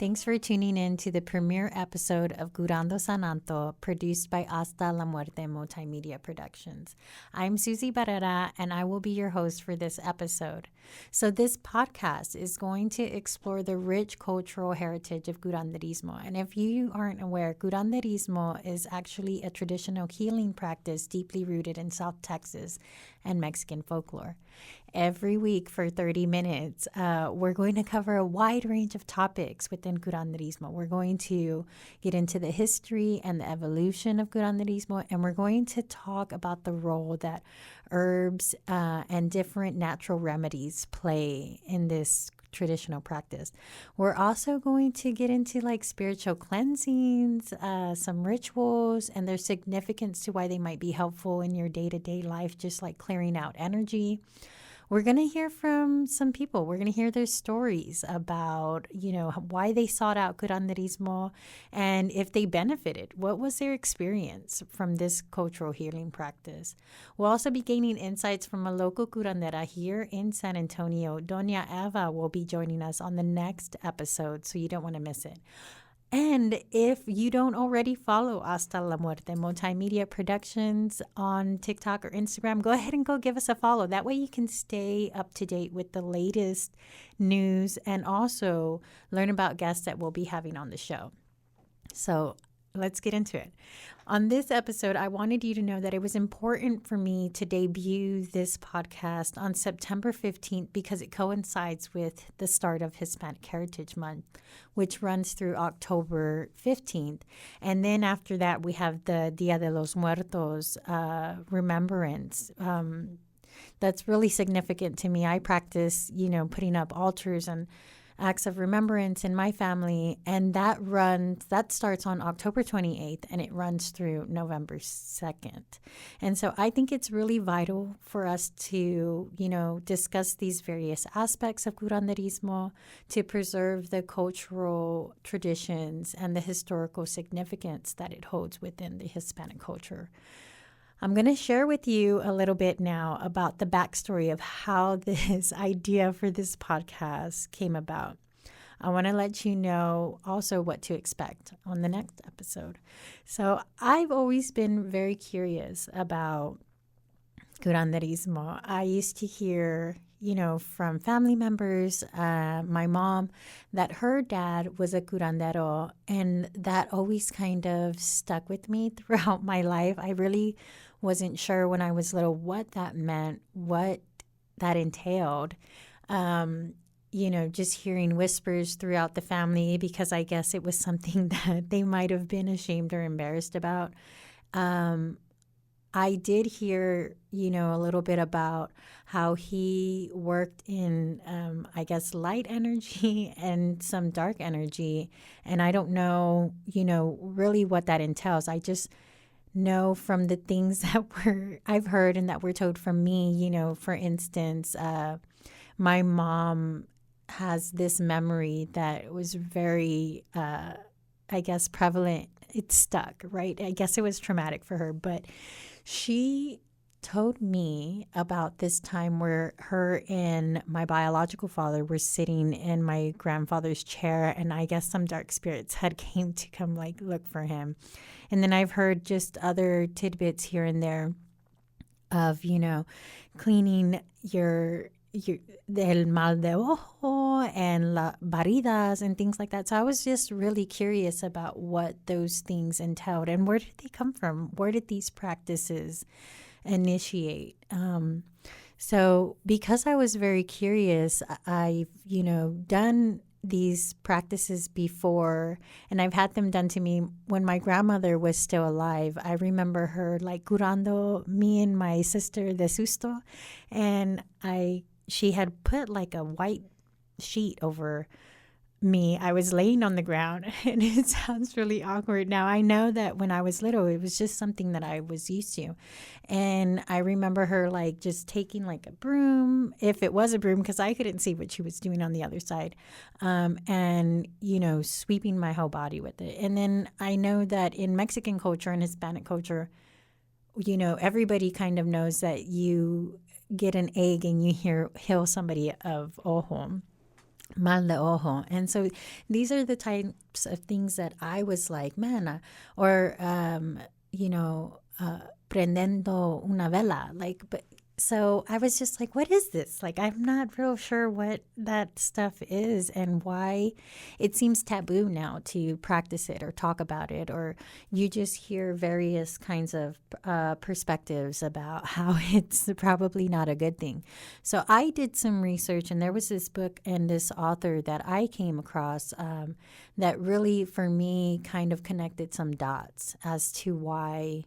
Thanks for tuning in to the premiere episode of Curando Sananto, produced by Hasta la Muerte Multimedia Productions. I'm Susie Barrera, and I will be your host for this episode. So this podcast is going to explore the rich cultural heritage of curanderismo. And if you aren't aware, curanderismo is actually a traditional healing practice deeply rooted in South Texas and Mexican folklore. Every week for 30 minutes, we're going to cover a wide range of topics within curanderismo. We're going to get into the history and the evolution of curanderismo, and we're going to talk about the role that herbs and different natural remedies play in this traditional practice. We're also going to get into like spiritual cleansings, some rituals, and their significance to why they might be helpful in your day-to-day life, just like clearing out energy. We're going to hear from some people. We're going to hear their stories about, why they sought out curanderismo and if they benefited. What was their experience from this cultural healing practice? We'll also be gaining insights from a local curandera here in San Antonio. Doña Eva will be joining us on the next episode, so you don't want to miss it. And if you don't already follow Hasta la Muerte Multimedia Productions on TikTok or Instagram, go ahead and go give us a follow. That way you can stay up to date with the latest news and also learn about guests that we'll be having on the show. So let's get into it. On this episode, I wanted you to know that it was important for me to debut this podcast on September 15th because it coincides with the start of Hispanic Heritage Month, which runs through October 15th. And then after that, we have the Dia de los Muertos remembrance. That's really significant to me. I practice, putting up altars and acts of remembrance in my family, and that starts on October 28th and it runs through November 2nd. And so I think it's really vital for us to, discuss these various aspects of curanderismo to preserve the cultural traditions and the historical significance that it holds within the Hispanic culture. I'm going to share with you a little bit now about the backstory of how this idea for this podcast came about. I want to let you know also what to expect on the next episode. So I've always been very curious about curanderismo. I used to hear, from family members, my mom, that her dad was a curandero, and that always kind of stuck with me throughout my life. I really wasn't sure when I was little what that meant, what that entailed. Just hearing whispers throughout the family because I guess it was something that they might have been ashamed or embarrassed about. I did hear, a little bit about how he worked in, light energy and some dark energy. And I don't know, really what that entails. I just know from the things that I've heard and that were told from me, for instance, my mom has this memory that was very, prevalent. It stuck, right? I guess it was traumatic for her, but she told me about this time where her and my biological father were sitting in my grandfather's chair, and I guess some dark spirits had came to come look for him. And then I've heard just other tidbits here and there of, cleaning your del mal de ojo and la varidas and things like that. So I was just really curious about what those things entailed and where did they come from? Where did these practices initiate? So because I was very curious, I've, done these practices before, and I've had them done to me when my grandmother was still alive. I remember her curando me and my sister de susto, and she had put a white sheet over me. I was laying on the ground, and it sounds really awkward now. I know that when I was little, it was just something that I was used to. And I remember her just taking a broom, if it was a broom, because I couldn't see what she was doing on the other side, and, sweeping my whole body with it. And then I know that in Mexican culture and Hispanic culture, everybody kind of knows that you get an egg and you heal somebody of ojo. Mal de ojo. And so these are the types of things that I was like, man, or, prendendo una vela. Like, but so I was just like, what is this? Like, I'm not real sure what that stuff is and why it seems taboo now to practice it or talk about it, or you just hear various kinds of perspectives about how it's probably not a good thing. So I did some research, and there was this book and this author that I came across that really, for me, kind of connected some dots as to why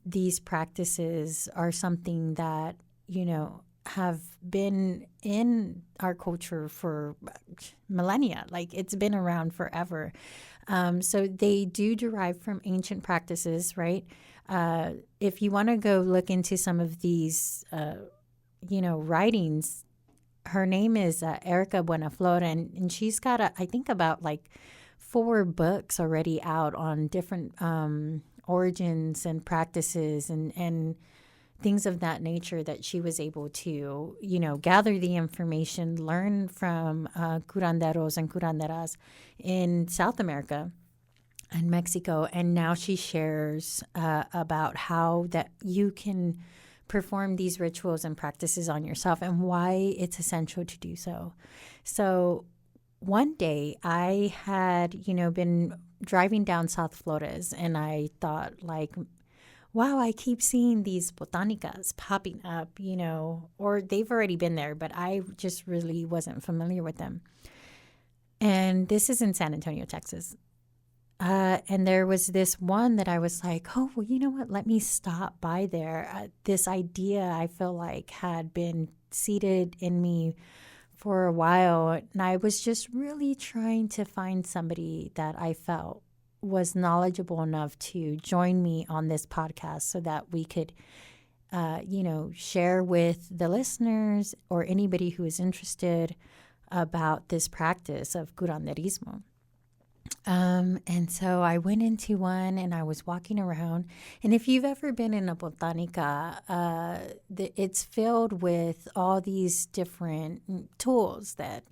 these practices are something that, have been in our culture for millennia. Like, it's been around forever. So they do derive from ancient practices, right? If you want to go look into some of these, writings, her name is Erica Buenaflor, and she's got, I think, about like 4 books already out on different origins and practices and things of that nature that she was able to, gather the information, learn from curanderos and curanderas in South America and Mexico. And now she shares about how that you can perform these rituals and practices on yourself and why it's essential to do so. So one day I had, been driving down South Flores, and I thought, like, wow, I keep seeing these botanicas popping up, or they've already been there, but I just really wasn't familiar with them. And this is in San Antonio, Texas. And there was this one that I was like, oh, well, you know what? Let me stop by there. This idea I feel like had been seated in me for a while. And I was just really trying to find somebody that I felt was knowledgeable enough to join me on this podcast so that we could, share with the listeners or anybody who is interested about this practice of curanderismo. And so I went into one and I was walking around. And if you've ever been in a botanica, it's filled with all these different tools that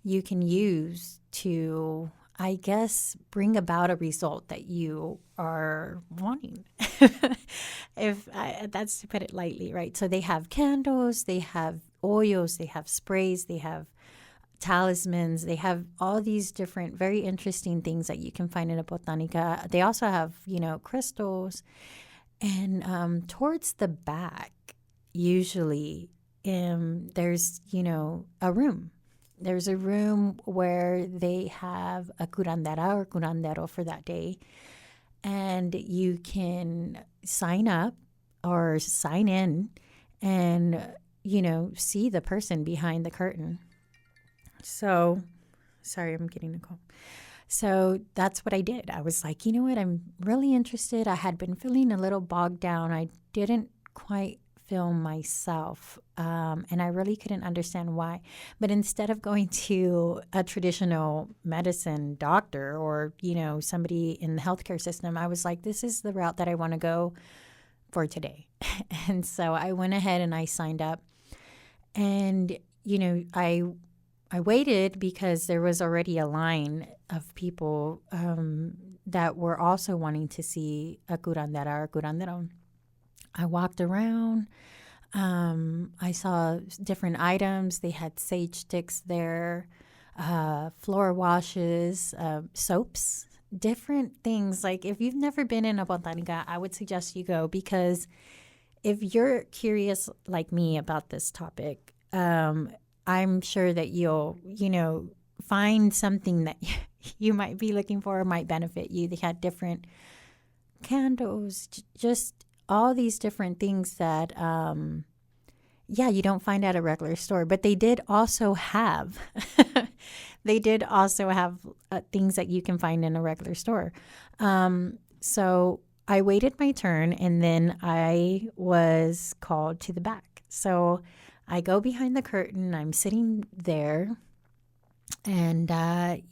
you can use to, I guess, bring about a result that you are wanting. That's to put it lightly, right? So they have candles, they have oils, they have sprays, they have talismans. They have all these different, very interesting things that you can find in a botanica. They also have, crystals. And towards the back, usually, there's, a room. There's a room where they have a curandera or curandero for that day. And you can sign up or sign in and, see the person behind the curtain. So, sorry, I'm getting a call. So that's what I did. I was like, you know what? I'm really interested. I had been feeling a little bogged down. I didn't quite feel myself, and I really couldn't understand why. But instead of going to a traditional medicine doctor or, somebody in the healthcare system, I was like, this is the route that I want to go for today. And so I went ahead and I signed up. And, I waited because there was already a line of people that were also wanting to see a curandera or curandero. I walked around. I saw different items. They had sage sticks there, floor washes, soaps, different things. Like, if you've never been in a botanica, I would suggest you go, because if you're curious like me about this topic, I'm sure that you'll, find something that you might be looking for or might benefit you. They had different candles, just all these different things that, you don't find at a regular store. But they did also have, things that you can find in a regular store. So I waited my turn, and then I was called to the back. So I go behind the curtain. I'm sitting there, and I'm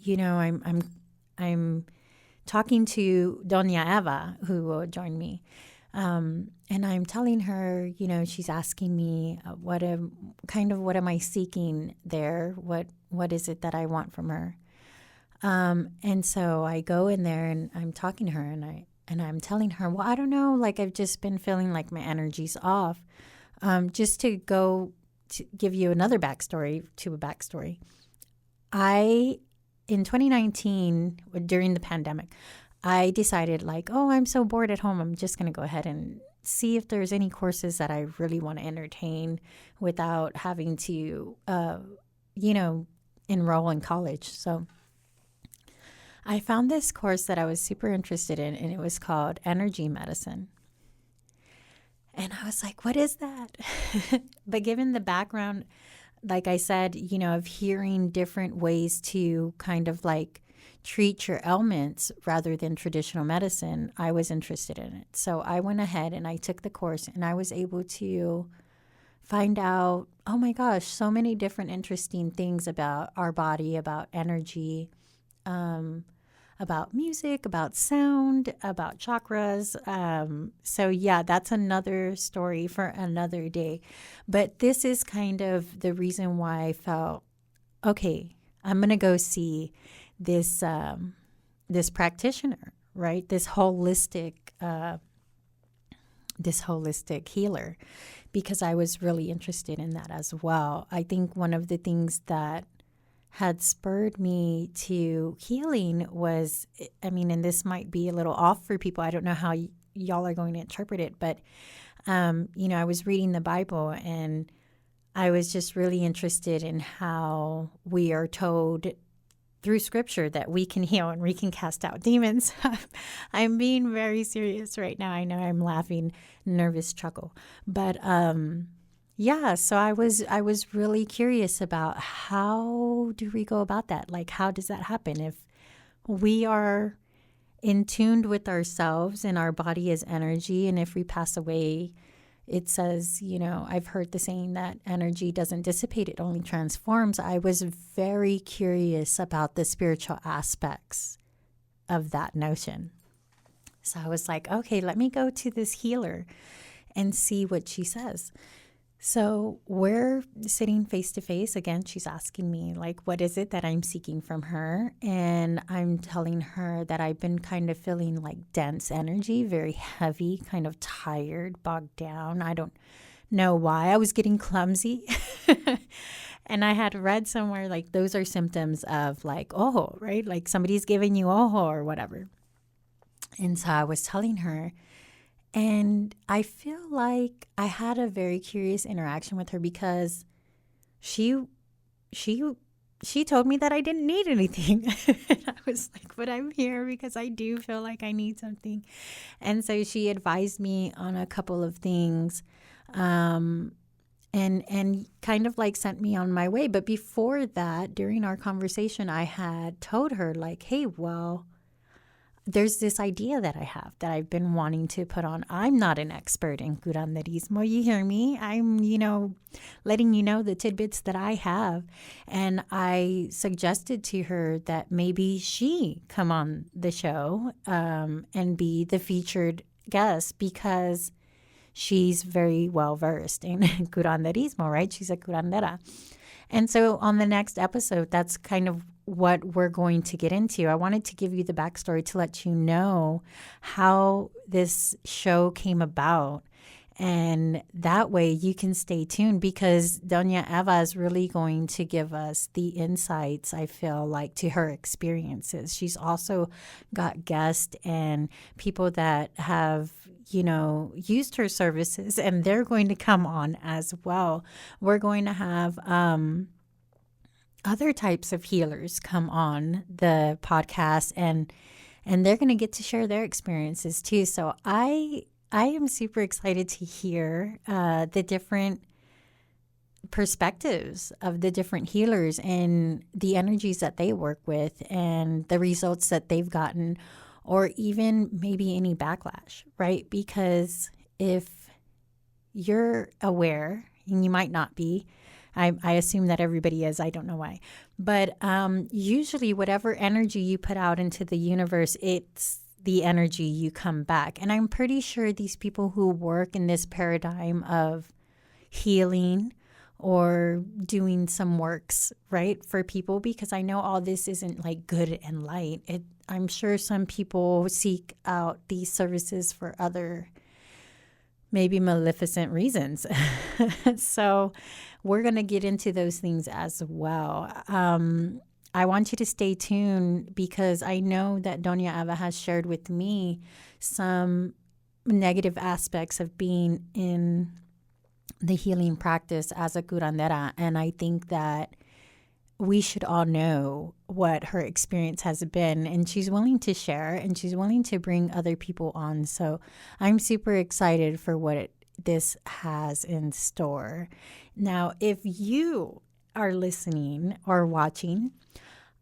talking to Doña Eva, who will join me, and I'm telling her, she's asking me what am I seeking there? What what is it that I want from her? And so I go in there and I'm talking to her and I'm telling her, well, I don't know, like I've just been feeling like my energy's off. Just to go to give you another backstory to a backstory. In 2019, during the pandemic, I decided like, oh, I'm so bored at home. I'm just going to go ahead and see if there's any courses that I really want to entertain without having to, enroll in college. So I found this course that I was super interested in, and it was called Energy Medicine. And I was like, what is that? But given the background, like I said, of hearing different ways to kind of like treat your ailments rather than traditional medicine, I was interested in it. So I went ahead and I took the course, and I was able to find out, oh my gosh, so many different interesting things about our body, about energy, about music, about sound, about chakras. So yeah, that's another story for another day. But this is kind of the reason why I felt, okay, I'm going to go see this, this practitioner, right? This holistic healer, because I was really interested in that as well. I think one of the things that had spurred me to healing was, and this might be a little off for people. I don't know how y'all are going to interpret it, but, I was reading the Bible, and I was just really interested in how we are told through scripture that we can heal and we can cast out demons. I'm being very serious right now. I know I'm laughing, nervous chuckle, but, yeah, so I was really curious about how do we go about that? Like, how does that happen? If we are in tuned with ourselves and our body is energy, and if we pass away, it says, I've heard the saying that energy doesn't dissipate, it only transforms. I was very curious about the spiritual aspects of that notion. So I was like, okay, let me go to this healer and see what she says. So we're sitting face to face. Again, she's asking me, like, what is it that I'm seeking from her? And I'm telling her that I've been kind of feeling like dense energy, very heavy, kind of tired, bogged down. I don't know why. I was getting clumsy. And I had read somewhere, like, those are symptoms of, like, ojo, right? Like somebody's giving you ojo or whatever. And so I was telling her, and I feel like I had a very curious interaction with her because she told me that I didn't need anything. And I was like, but I'm here because I do feel like I need something. And so she advised me on a couple of things, and kind of like sent me on my way. But before that, during our conversation, I had told her like, hey, well, there's this idea that I have that I've been wanting to put on. I'm not an expert in curanderismo. You hear me? I'm, letting you know the tidbits that I have. And I suggested to her that maybe she come on the show and be the featured guest because she's very well versed in curanderismo, right? She's a curandera. And so on the next episode, that's kind of what we're going to get into. I wanted to give you the backstory to let you know how this show came about. And that way you can stay tuned because Doña Eva is really going to give us the insights, I feel like, to her experiences. She's also got guests and people that have, used her services, and they're going to come on as well. We're going to have other types of healers come on the podcast, and they're going to get to share their experiences too. So I am super excited to hear the different perspectives of the different healers and the energies that they work with and the results that they've gotten, or even maybe any backlash, right? Because if you're aware, and you might not be, I assume that everybody is. I don't know why. But usually whatever energy you put out into the universe, it's the energy you come back. And I'm pretty sure these people who work in this paradigm of healing or doing some works, right, for people, because I know all this isn't like good and light. I'm sure some people seek out these services for other maybe maleficent reasons. So we're going to get into those things as well. I want you to stay tuned because I know that Doña Ava has shared with me some negative aspects of being in the healing practice as a curandera. And I think that we should all know what her experience has been, and she's willing to share and she's willing to bring other people on. So I'm super excited for what this has in store. Now, if you are listening or watching,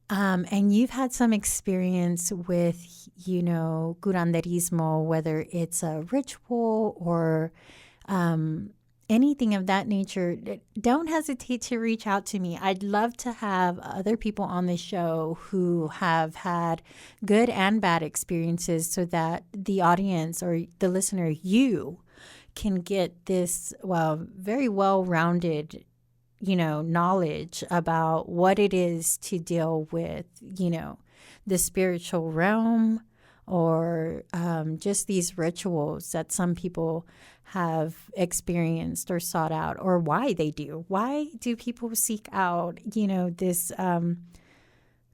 and you've had some experience with, curanderismo, whether it's a ritual or anything of that nature, don't hesitate to reach out to me. I'd love to have other people on the show who have had good and bad experiences so that the audience or the listener, you can get this, very well-rounded, knowledge about what it is to deal with, the spiritual realm or just these rituals that some people have experienced or sought out, or why they do. Why do people seek out, this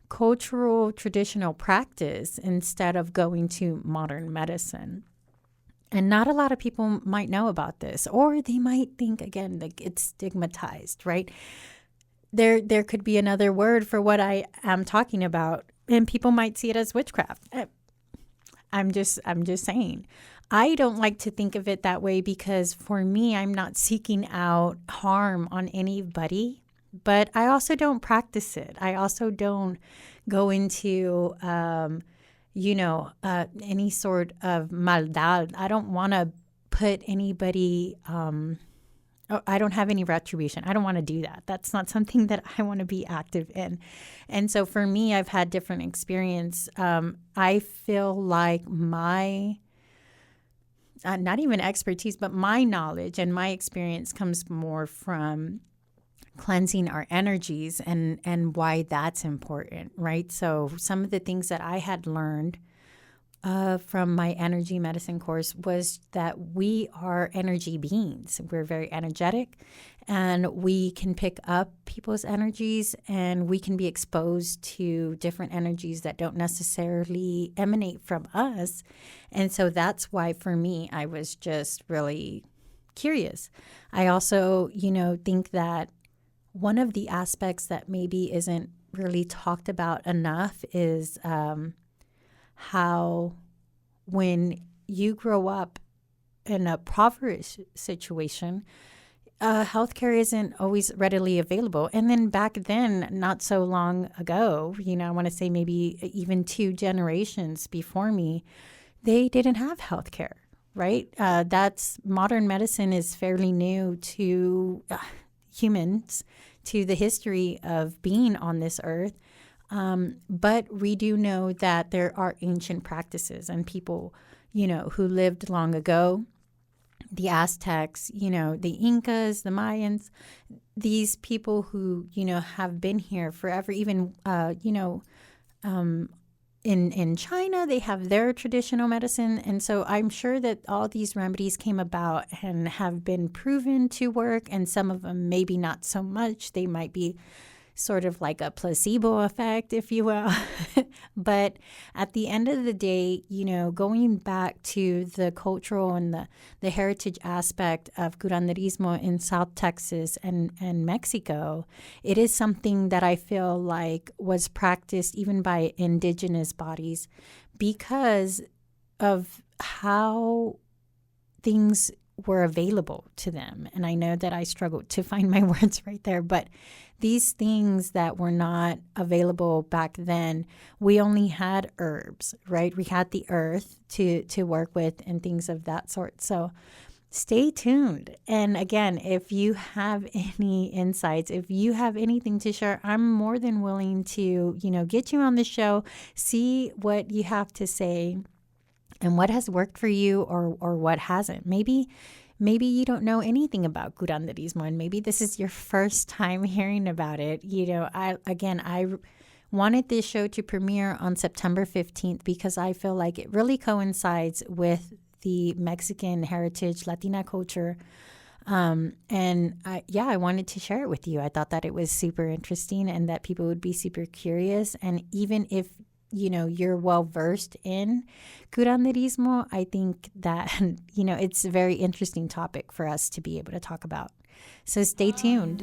cultural traditional practice instead of going to modern medicine? And not a lot of people might know about this, or they might think, again, like it's stigmatized, right? There could be another word for what I am talking about, and people might see it as witchcraft. I'm just saying. I don't like to think of it that way because for me, I'm not seeking out harm on anybody, but I also don't practice it. I also don't go into, any sort of maldad. I don't want to put anybody, I don't have any retribution. I don't want to do that. That's not something that I want to be active in. And so for me, I've had different experience. I feel like my, not even expertise, but my knowledge and my experience comes more from cleansing our energies and why that's important, right? So some of the things that I had learned from my energy medicine course was that we are energy beings. We're very energetic, and we can pick up people's energies, and we can be exposed to different energies that don't necessarily emanate from us. And so that's why for me, I was just really curious. I also, think that one of the aspects that maybe isn't really talked about enough is how when you grow up in a impoverished situation, healthcare isn't always readily available. And then back then, not so long ago, I want to say maybe even 2 generations before me, they didn't have healthcare, right? That's modern medicine is fairly new to humans, to the history of being on this earth. But we do know that there are ancient practices and people, who lived long ago, the Aztecs, the Incas, the Mayans, these people who, have been here forever, even, in China, they have their traditional medicine. And so I'm sure that all these remedies came about and have been proven to work. And some of them maybe not so much. They might be sort of like a placebo effect, if you will. But at the end of the day, going back to the cultural and the heritage aspect of curanderismo in South Texas and Mexico, it is something that I feel like was practiced even by indigenous bodies because of how things were available to them. And I know that I struggled to find my words right there, but these things that were not available back then, we only had herbs, right? We had the earth to work with and things of that sort. So stay tuned. And again, if you have any insights, if you have anything to share, I'm more than willing to, get you on the show, see what you have to say and what has worked for you or what hasn't. Maybe maybe you don't know anything about curanderismo, and maybe this is your first time hearing about it. I wanted this show to premiere on September 15th because I feel like it really coincides with the Mexican heritage, Latina culture. I wanted to share it with you. I thought that it was super interesting and that people would be super curious. And even if, you're well versed in curanderismo, I think that, it's a very interesting topic for us to be able to talk about. So stay tuned.